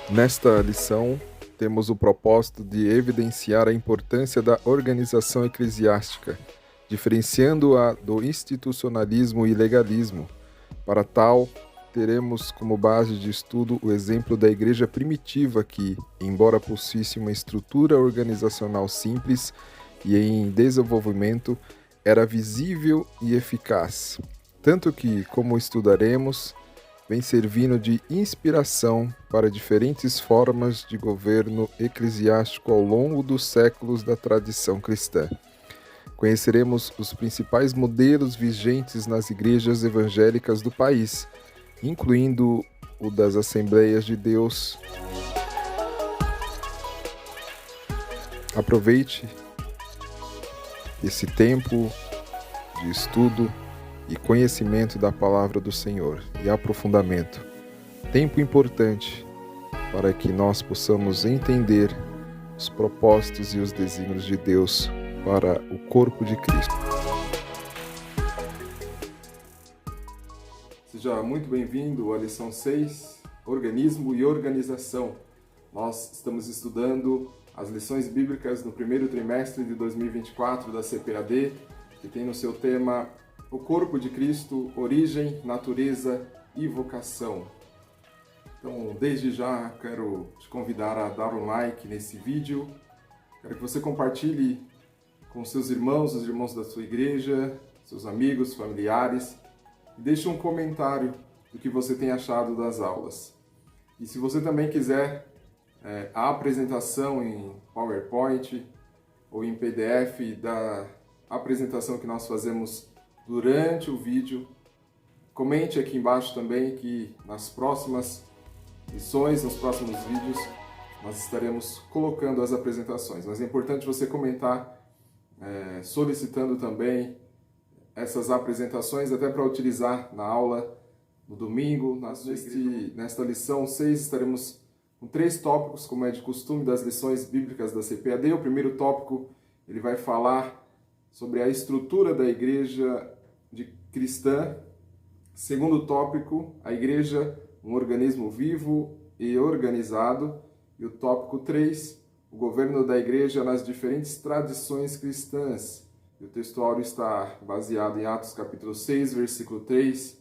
Nesta lição, temos o propósito de evidenciar a importância da organização eclesiástica, diferenciando-a do institucionalismo e legalismo. Para tal, teremos como base de estudo o exemplo da igreja primitiva que, embora possuísse uma estrutura organizacional simples e em desenvolvimento, era visível e eficaz. Tanto que, como estudaremos, vem servindo de inspiração para diferentes formas de governo eclesiástico ao longo dos séculos da tradição cristã. Conheceremos os principais modelos vigentes nas igrejas evangélicas do país, incluindo o das Assembleias de Deus. Aproveite esse tempo de estudo e conhecimento da palavra do Senhor e aprofundamento. Tempo importante para que nós possamos entender os propósitos e os desígnios de Deus para o corpo de Cristo. Seja muito bem-vindo à lição 6, Organismo e Organização. Nós estamos estudando as lições bíblicas no primeiro trimestre de 2024 da CPAD, que tem no seu tema o corpo de Cristo, origem, natureza e vocação. Então, desde já, quero te convidar a dar um like nesse vídeo. Quero que você compartilhe com seus irmãos, os irmãos da sua igreja, seus amigos, familiares. E deixe um comentário do que você tem achado das aulas. E se você também quiser a apresentação em PowerPoint ou em PDF da apresentação que nós fazemos durante o vídeo, comente aqui embaixo também que nas próximas lições, nos próximos vídeos, nós estaremos colocando as apresentações. Mas é importante você comentar, solicitando também essas apresentações, até para utilizar na aula no domingo. Nesta lição 6 estaremos com 3 tópicos, como é de costume das lições bíblicas da CPAD. O primeiro tópico, ele vai falar sobre a estrutura da igreja cristã. Segundo tópico, a igreja, um organismo vivo e organizado. E o tópico 3, o governo da igreja nas diferentes tradições cristãs. E o textuário está baseado em Atos capítulo 6, versículo 3,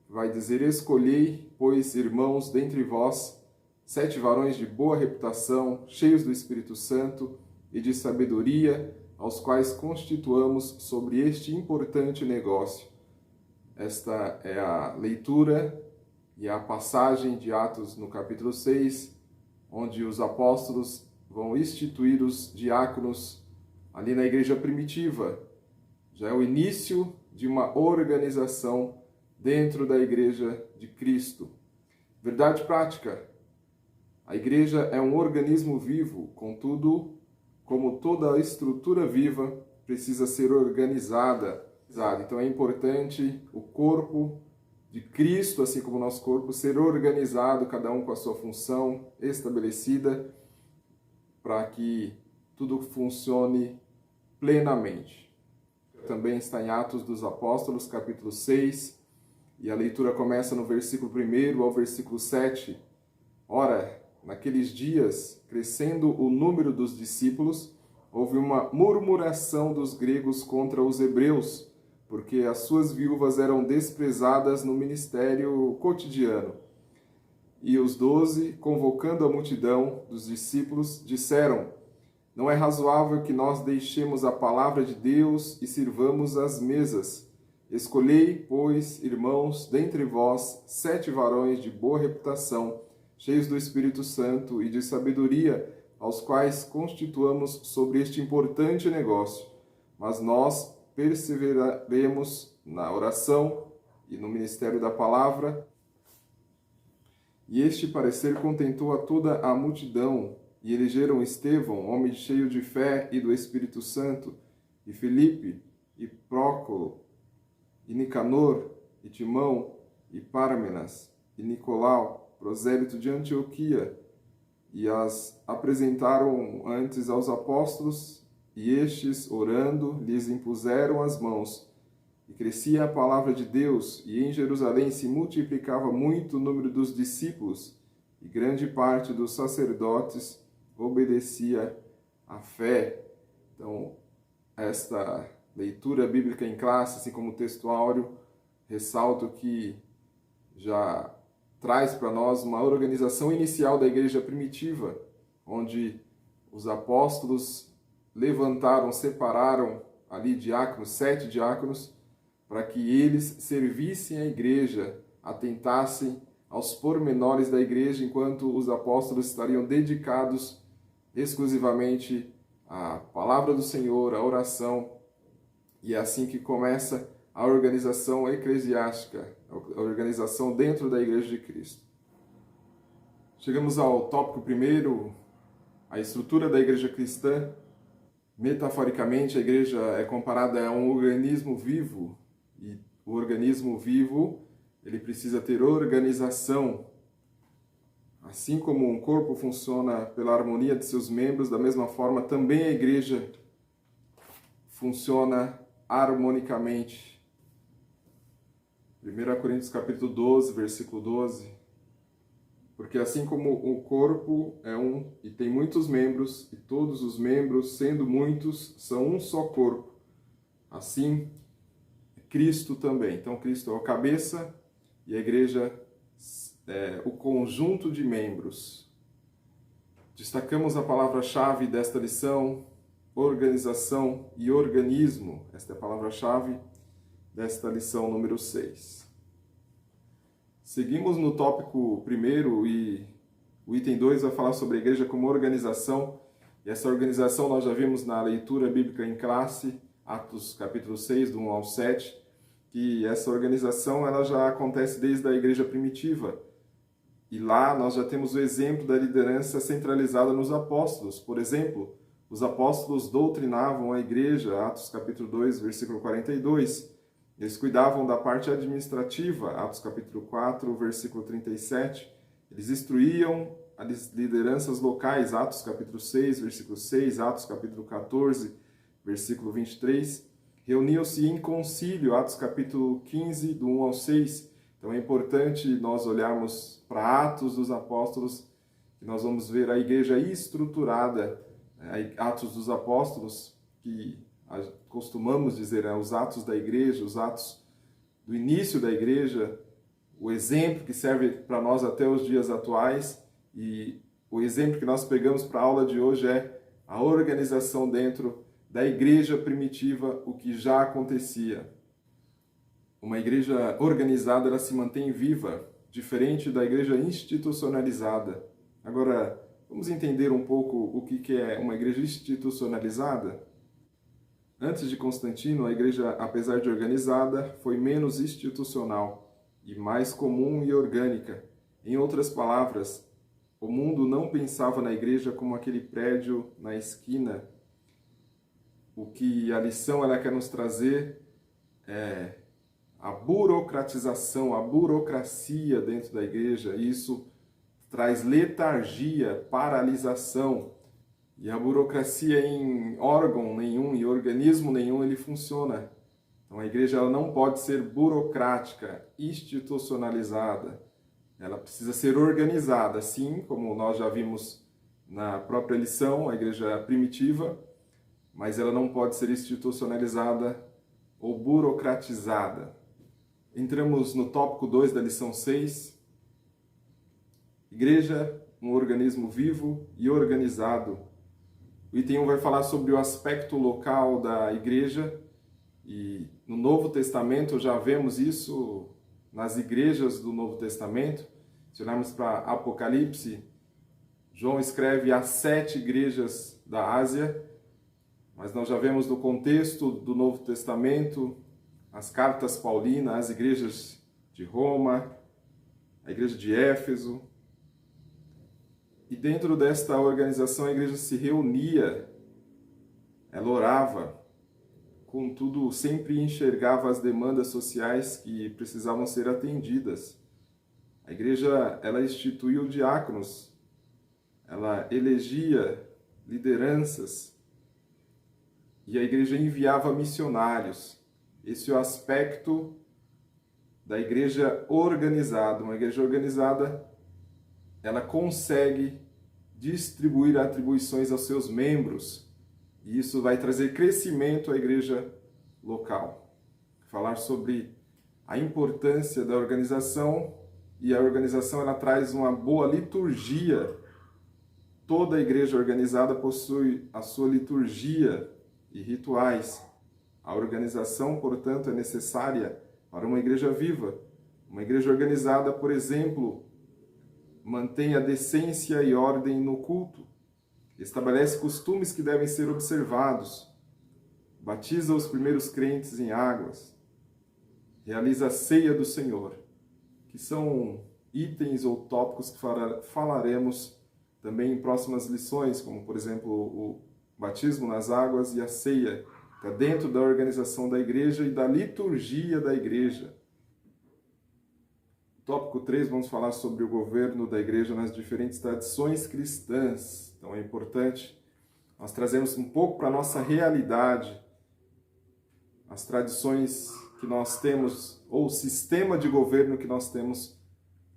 que vai dizer: Escolhei, pois, irmãos, dentre vós, 7 varões de boa reputação, cheios do Espírito Santo e de sabedoria, aos quais constituamos sobre este importante negócio. Esta é a leitura e a passagem de Atos no capítulo 6, onde os apóstolos vão instituir os diáconos ali na igreja primitiva. Já é o início de uma organização dentro da igreja de Cristo. Verdade prática: a igreja é um organismo vivo, contudo, como toda a estrutura viva, precisa ser organizada. Então é importante o corpo de Cristo, assim como o nosso corpo, ser organizado, cada um com a sua função estabelecida, para que tudo funcione plenamente. Também está em Atos dos Apóstolos, capítulo 6, e a leitura começa no versículo 1 ao versículo 7. Ora, naqueles dias, crescendo o número dos discípulos, houve uma murmuração dos gregos contra os hebreus, porque as suas viúvas eram desprezadas no ministério cotidiano. E os 12, convocando a multidão dos discípulos, disseram: Não é razoável que nós deixemos a palavra de Deus e sirvamos as mesas. Escolhei, pois, irmãos, dentre vós, 7 varões de boa reputação, cheios do Espírito Santo e de sabedoria, aos quais constituamos sobre este importante negócio. Mas nós perseveraremos na oração e no ministério da palavra. E este parecer contentou a toda a multidão, e elegeram Estevão, homem cheio de fé e do Espírito Santo, e Filipe, e Prócolo, e Nicanor, e Timão, e Pármenas, e Nicolau, prosélito de Antioquia, e as apresentaram antes aos apóstolos, e estes, orando, lhes impuseram as mãos. E crescia a palavra de Deus, e em Jerusalém se multiplicava muito o número dos discípulos, e grande parte dos sacerdotes obedecia à fé. Então, esta leitura bíblica em classe, assim como o texto áureo, ressalto que já traz para nós uma organização inicial da igreja primitiva, onde os apóstolos levantaram, separaram ali diáconos, 7 diáconos, para que eles servissem a igreja, atentassem aos pormenores da igreja, enquanto os apóstolos estariam dedicados exclusivamente à palavra do Senhor, à oração. E é assim que começa a organização eclesiástica, a organização dentro da Igreja de Cristo. Chegamos ao tópico primeiro, a estrutura da igreja cristã. Metaforicamente, a igreja é comparada a um organismo vivo, e o organismo vivo, ele precisa ter organização. Assim como um corpo funciona pela harmonia de seus membros, da mesma forma também a igreja funciona harmonicamente. 1 Coríntios capítulo 12, versículo 12. Porque assim como o corpo é um e tem muitos membros, e todos os membros, sendo muitos, são um só corpo, assim Cristo também. Então Cristo é o cabeça e a igreja é o conjunto de membros. Destacamos a palavra-chave desta lição, organização e organismo. Esta é a palavra-chave desta lição número 6. Seguimos no tópico primeiro e o item 2 vai falar sobre a igreja como organização. E essa organização nós já vimos na leitura bíblica em classe, Atos capítulo 6, do 1 ao 7, que essa organização ela já acontece desde a igreja primitiva. E lá nós já temos o exemplo da liderança centralizada nos apóstolos. Por exemplo, os apóstolos doutrinavam a igreja, Atos capítulo 2, versículo 42. Eles cuidavam da parte administrativa, Atos capítulo 4, versículo 37. Eles instruíam as lideranças locais, Atos capítulo 6, versículo 6, Atos capítulo 14, versículo 23. Reuniam-se em concílio, Atos capítulo 15, do 1 ao 6. Então é importante nós olharmos para Atos dos Apóstolos, que nós vamos ver a igreja estruturada, Atos dos Apóstolos, que costumamos dizer, os atos da igreja, os atos do início da igreja, o exemplo que serve para nós até os dias atuais, e o exemplo que nós pegamos para a aula de hoje é a organização dentro da igreja primitiva, o que já acontecia. Uma igreja organizada, ela se mantém viva, diferente da igreja institucionalizada. Agora, vamos entender um pouco o que é uma igreja institucionalizada? Antes de Constantino, a igreja, apesar de organizada, foi menos institucional e mais comum e orgânica. Em outras palavras, o mundo não pensava na igreja como aquele prédio na esquina. O que a lição ela quer nos trazer é a burocratização, a burocracia dentro da igreja. Isso traz letargia, paralisação. E a burocracia em órgão nenhum, em organismo nenhum, ele funciona. Então a igreja ela não pode ser burocrática, institucionalizada. Ela precisa ser organizada, assim como nós já vimos na própria lição, a igreja primitiva, mas ela não pode ser institucionalizada ou burocratizada. Entramos no tópico 2 da lição 6. Igreja, um organismo vivo e organizado. O item 1 vai falar sobre o aspecto local da igreja, e no Novo Testamento já vemos isso nas igrejas do Novo Testamento. Se olharmos para Apocalipse, João escreve às 7 igrejas da Ásia, mas nós já vemos no contexto do Novo Testamento as cartas paulinas, as igrejas de Roma, a igreja de Éfeso. E dentro desta organização a igreja se reunia, ela orava, contudo sempre enxergava as demandas sociais que precisavam ser atendidas. A igreja ela instituiu diáconos, ela elegia lideranças e a igreja enviava missionários. Esse é o aspecto da igreja organizada. Uma igreja organizada ela consegue distribuir atribuições aos seus membros, e isso vai trazer crescimento à igreja local. Falar sobre a importância da organização, e a organização ela traz uma boa liturgia. Toda igreja organizada possui a sua liturgia e rituais. A organização, portanto, é necessária para uma igreja viva. Uma igreja organizada, por exemplo, mantém a decência e ordem no culto, estabelece costumes que devem ser observados, batiza os primeiros crentes em águas, realiza a ceia do Senhor, que são itens ou tópicos que falaremos também em próximas lições, como, por exemplo, o batismo nas águas e a ceia. Está dentro da organização da igreja e da liturgia da igreja. Tópico 3, vamos falar sobre o governo da igreja nas diferentes tradições cristãs. Então é importante nós trazermos um pouco para a nossa realidade as tradições que nós temos, ou o sistema de governo que nós temos,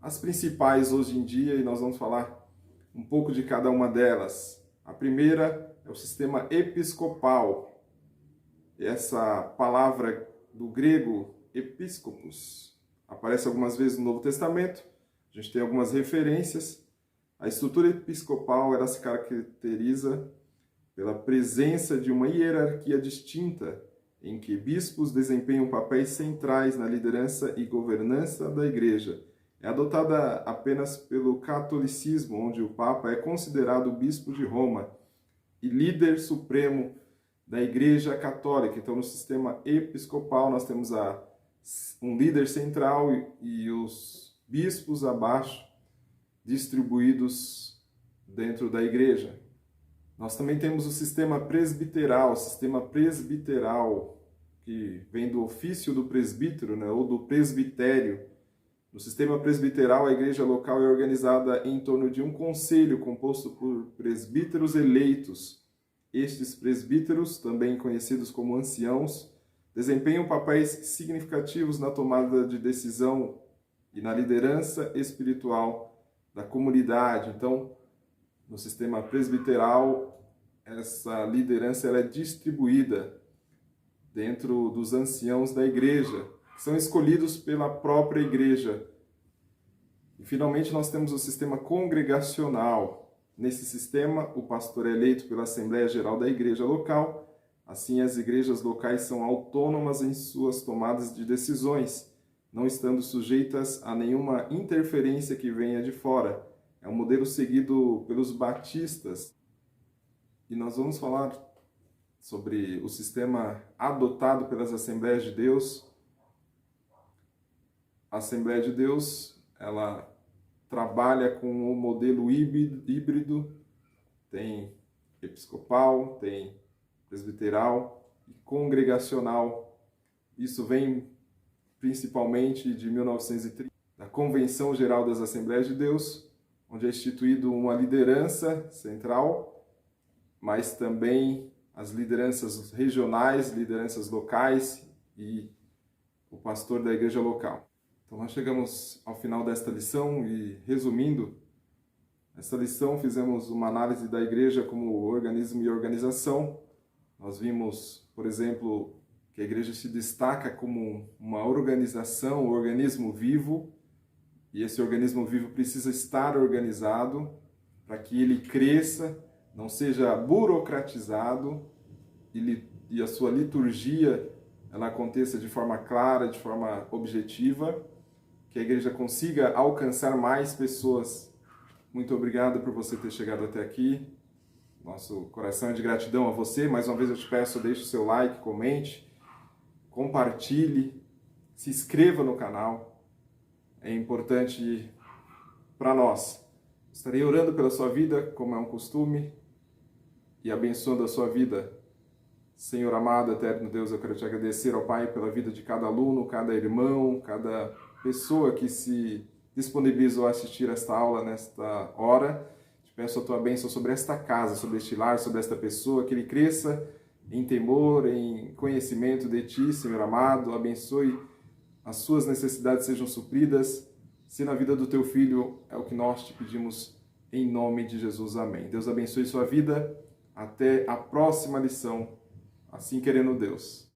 as principais hoje em dia, e nós vamos falar um pouco de cada uma delas. A primeira é o sistema episcopal. Essa palavra do grego episcopos aparece algumas vezes no Novo Testamento. A gente tem algumas referências. A estrutura episcopal ela se caracteriza pela presença de uma hierarquia distinta, em que bispos desempenham papéis centrais na liderança e governança da igreja. É adotada apenas pelo catolicismo, onde o Papa é considerado o bispo de Roma e líder supremo da Igreja Católica. Então, no sistema episcopal, nós temos um líder central e os bispos abaixo, distribuídos dentro da igreja. Nós também temos o sistema presbiteral, que vem do ofício do presbítero, né, ou do presbitério. No sistema presbiteral, a igreja local é organizada em torno de um conselho composto por presbíteros eleitos. Estes presbíteros, também conhecidos como anciãos, desempenham papéis significativos na tomada de decisão e na liderança espiritual da comunidade. Então, no sistema presbiteral, essa liderança ela é distribuída dentro dos anciãos da igreja, que são escolhidos pela própria igreja. E, finalmente, nós temos o sistema congregacional. Nesse sistema, o pastor é eleito pela Assembleia Geral da Igreja local. Assim, as igrejas locais são autônomas em suas tomadas de decisões, não estando sujeitas a nenhuma interferência que venha de fora. É um modelo seguido pelos batistas. E nós vamos falar sobre o sistema adotado pelas Assembleias de Deus. A Assembleia de Deus, ela trabalha com o modelo híbrido, tem episcopal, tem presbiteral e congregacional. Isso vem principalmente de 1930, da Convenção Geral das Assembleias de Deus, onde é instituído uma liderança central, mas também as lideranças regionais, lideranças locais e o pastor da igreja local. Então nós chegamos ao final desta lição e, resumindo, esta lição fizemos uma análise da igreja como organismo e organização. Nós vimos, por exemplo, que a igreja se destaca como uma organização, um organismo vivo, e esse organismo vivo precisa estar organizado para que ele cresça, não seja burocratizado e a sua liturgia ela aconteça de forma clara, de forma objetiva, que a igreja consiga alcançar mais pessoas. Muito obrigado por você ter chegado até aqui. Nosso coração é de gratidão a você. Mais uma vez eu te peço, deixe o seu like, comente, compartilhe, se inscreva no canal. É importante para nós. Estarei orando pela sua vida, como é um costume, e abençoando a sua vida. Senhor amado, eterno Deus, eu quero te agradecer, ó Pai, pela vida de cada aluno, cada irmão, cada pessoa que se disponibilizou a assistir esta aula nesta hora. Te peço a tua bênção sobre esta casa, sobre este lar, sobre esta pessoa, que ele cresça em temor, em conhecimento de ti, Senhor amado. Abençoe, as suas necessidades sejam supridas, se na vida do teu filho, é o que nós te pedimos em nome de Jesus. Amém. Deus abençoe sua vida. Até a próxima lição, assim querendo Deus.